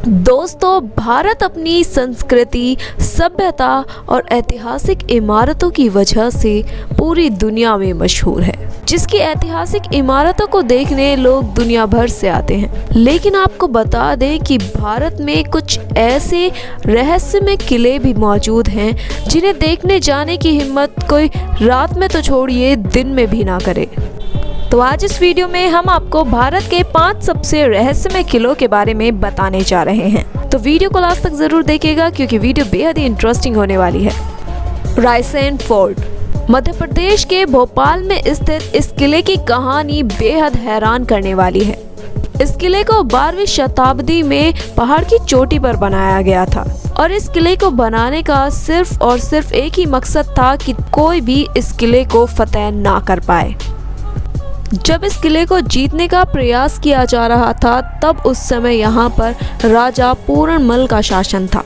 दोस्तों, भारत अपनी संस्कृति, सभ्यता और ऐतिहासिक इमारतों की वजह से पूरी दुनिया में मशहूर है, जिसकी ऐतिहासिक इमारतों को देखने लोग दुनिया भर से आते हैं। लेकिन आपको बता दें कि भारत में कुछ ऐसे रहस्यमय किले भी मौजूद हैं जिन्हें देखने जाने की हिम्मत कोई रात में तो छोड़िए, दिन में भी ना करे। तो आज इस वीडियो में हम आपको भारत के 5 सबसे रहस्यमय किलों के बारे में बताने जा रहे हैं। तो वीडियो को लास्ट तक जरूर देखिएगा क्योंकि वीडियो बेहद ही इंटरेस्टिंग होने वाली है। रायसेन फोर्ट मध्य प्रदेश के भोपाल में स्थित इस किले की कहानी बेहद हैरान करने वाली है। इस किले को 12वीं शताब्दी में पहाड़ की चोटी पर बनाया गया था और इस किले को बनाने का सिर्फ और सिर्फ एक ही मकसद था कि कोई भी इस किले को फतेह ना कर पाए। जब इस किले को जीतने का प्रयास किया जा रहा था तब उस समय यहाँ पर राजा पूरनमल का शासन था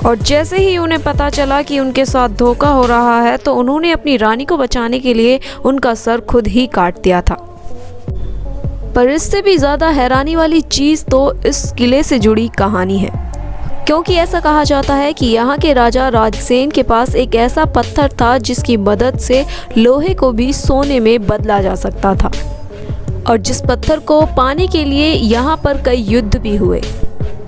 और जैसे ही उन्हें पता चला कि उनके साथ धोखा हो रहा है तो उन्होंने अपनी रानी को बचाने के लिए उनका सर खुद ही काट दिया था। पर इससे भी ज़्यादा हैरानी वाली चीज़ तो इस किले से जुड़ी कहानी है, क्योंकि ऐसा कहा जाता है कि यहाँ के राजा राजसेन के पास एक ऐसा पत्थर था जिसकी मदद से लोहे को भी सोने में बदला जा सकता था और जिस पत्थर को पाने के लिए यहाँ पर कई युद्ध भी हुए।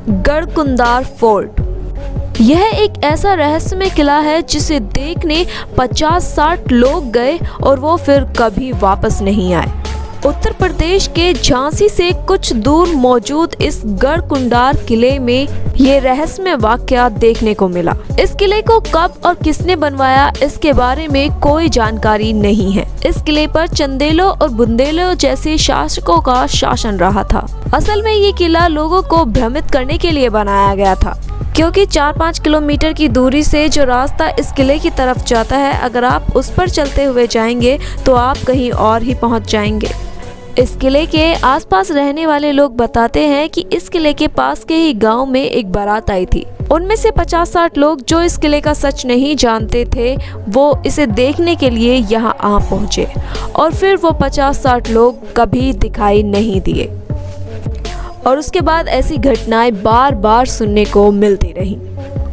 गढ़कुंडार फोर्ट यह एक ऐसा रहस्यमय किला है जिसे देखने 50-60 लोग गए और वो फिर कभी वापस नहीं आए। उत्तर प्रदेश के झांसी से कुछ दूर मौजूद इस गढ़कुंडार किले में ये रहस्यमय वाकया देखने को मिला। इस किले को कब और किसने बनवाया इसके बारे में कोई जानकारी नहीं है। इस किले पर चंदेलों और बुंदेलों जैसे शासकों का शासन रहा था। असल में ये किला लोगों को भ्रमित करने के लिए बनाया गया था, क्योंकि 4-5 किलोमीटर की दूरी से जो रास्ता इस किले की तरफ जाता है, अगर आप उस पर चलते हुए जाएंगे तो आप कहीं और ही पहुंच जाएंगे। इस किले के आसपास रहने वाले लोग बताते हैं कि इस किले के पास के ही गांव में एक बारात आई थी। उनमें से 50-60 लोग जो इस किले का सच नहीं जानते थे वो इसे देखने के लिए यहाँ आ पहुँचे और फिर वो 50-60 लोग कभी दिखाई नहीं दिए और उसके बाद ऐसी घटनाएं बार बार सुनने को मिलती रही।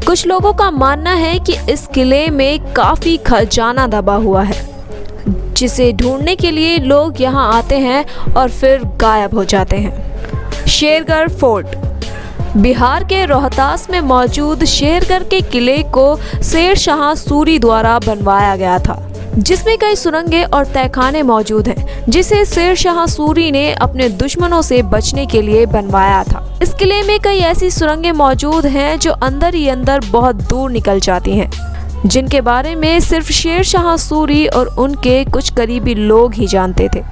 कुछ लोगों का मानना है कि इस किले में काफ़ी खजाना दबा हुआ है जिसे ढूंढने के लिए लोग यहाँ आते हैं और फिर गायब हो जाते हैं। शेरगढ़ फोर्ट बिहार के रोहतास में मौजूद शेरगढ़ के किले को शेर शाह सूरी द्वारा बनवाया गया था, जिसमें कई सुरंगें और तहखाने मौजूद हैं, जिसे शेर शाह सूरी ने अपने दुश्मनों से बचने के लिए बनवाया था। इस किले में कई ऐसी सुरंगें मौजूद हैं जो अंदर ही अंदर बहुत दूर निकल जाती हैं, जिनके बारे में सिर्फ शेर शाह सूरी और उनके कुछ करीबी लोग ही जानते थे।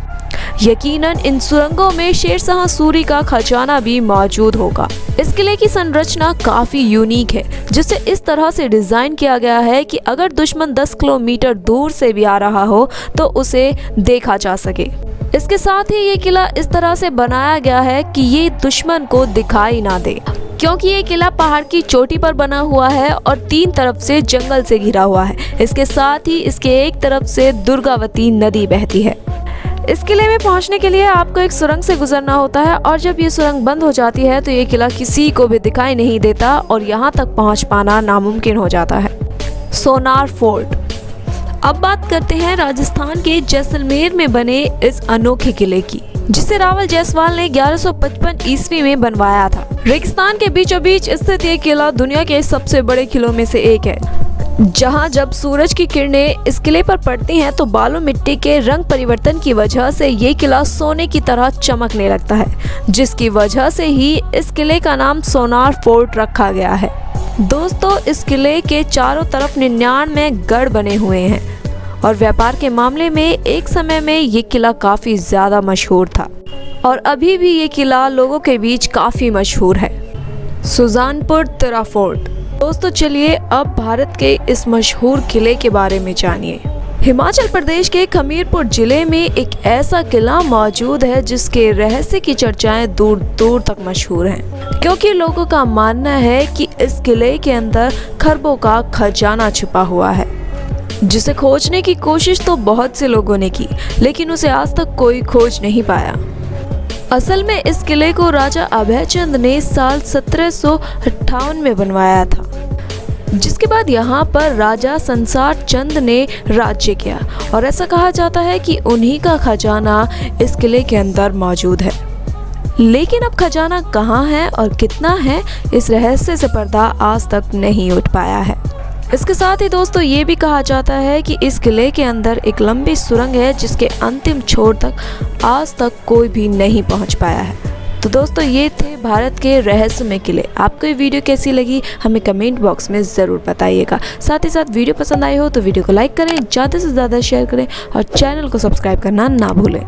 यकीनन इन सुरंगों में शेर शाह सूरी का खजाना भी मौजूद होगा। इस किले की संरचना काफी यूनिक है, जिसे इस तरह से डिजाइन किया गया है कि अगर दुश्मन 10 किलोमीटर दूर से भी आ रहा हो तो उसे देखा जा सके। इसके साथ ही ये किला इस तरह से बनाया गया है कि ये दुश्मन को दिखाई ना दे, क्योंकि ये किला पहाड़ की चोटी पर बना हुआ है और 3 तरफ से जंगल से घिरा हुआ है। इसके साथ ही इसके एक तरफ से दुर्गावती नदी बहती है। इस किले में पहुंचने के लिए आपको एक सुरंग से गुजरना होता है और जब ये सुरंग बंद हो जाती है तो ये किला किसी को भी दिखाई नहीं देता और यहाँ तक पहुँच पाना नामुमकिन हो जाता है। सोनार फोर्ट अब बात करते हैं राजस्थान के जैसलमेर में बने इस अनोखे किले की, जिसे रावल जायसवाल ने 1155 ईस्वी में बनवाया था। रेगिस्तान के बीचों बीच स्थित ये किला दुनिया के सबसे बड़े किलों में से एक है, जहां जब सूरज की किरणें इस किले पर पड़ती हैं तो बालू मिट्टी के रंग परिवर्तन की वजह से ये किला सोने की तरह चमकने लगता है, जिसकी वजह से ही इस किले का नाम सोनार फोर्ट रखा गया है। दोस्तों, इस किले के चारों तरफ 99 गढ़ बने हुए हैं और व्यापार के मामले में एक समय में ये किला काफ़ी ज़्यादा मशहूर था और अभी भी ये किला लोगों के बीच काफ़ी मशहूर है। सुजानपुर तिरा फोर्ट दोस्तों, चलिए अब भारत के इस मशहूर किले के बारे में जानिए। हिमाचल प्रदेश के हमीरपुर जिले में एक ऐसा किला मौजूद है जिसके रहस्य की चर्चाएं दूर दूर तक मशहूर हैं, क्योंकि लोगों का मानना है कि इस किले के अंदर खरबों का खजाना छुपा हुआ है, जिसे खोजने की कोशिश तो बहुत से लोगों ने की, लेकिन उसे आज तक कोई खोज नहीं पाया। असल में इस किले को राजा अभयचंद ने साल 1758 में बनवाया था, जिसके बाद यहाँ पर राजा संसार चंद ने राज्य किया और ऐसा कहा जाता है कि उन्हीं का खजाना इस किले के अंदर मौजूद है। लेकिन अब खजाना कहाँ है और कितना है, इस रहस्य से पर्दा आज तक नहीं उठ पाया है। इसके साथ ही दोस्तों ये भी कहा जाता है कि इस किले के अंदर एक लंबी सुरंग है जिसके अंतिम छोर तक आज तक कोई भी नहीं पहुंच पाया है। तो दोस्तों ये थे भारत के रहस्यमय किले। आपको ये वीडियो कैसी लगी हमें कमेंट बॉक्स में ज़रूर बताइएगा। साथ ही साथ वीडियो पसंद आई हो तो वीडियो को लाइक करें, ज़्यादा से ज़्यादा शेयर करें और चैनल को सब्सक्राइब करना ना भूलें।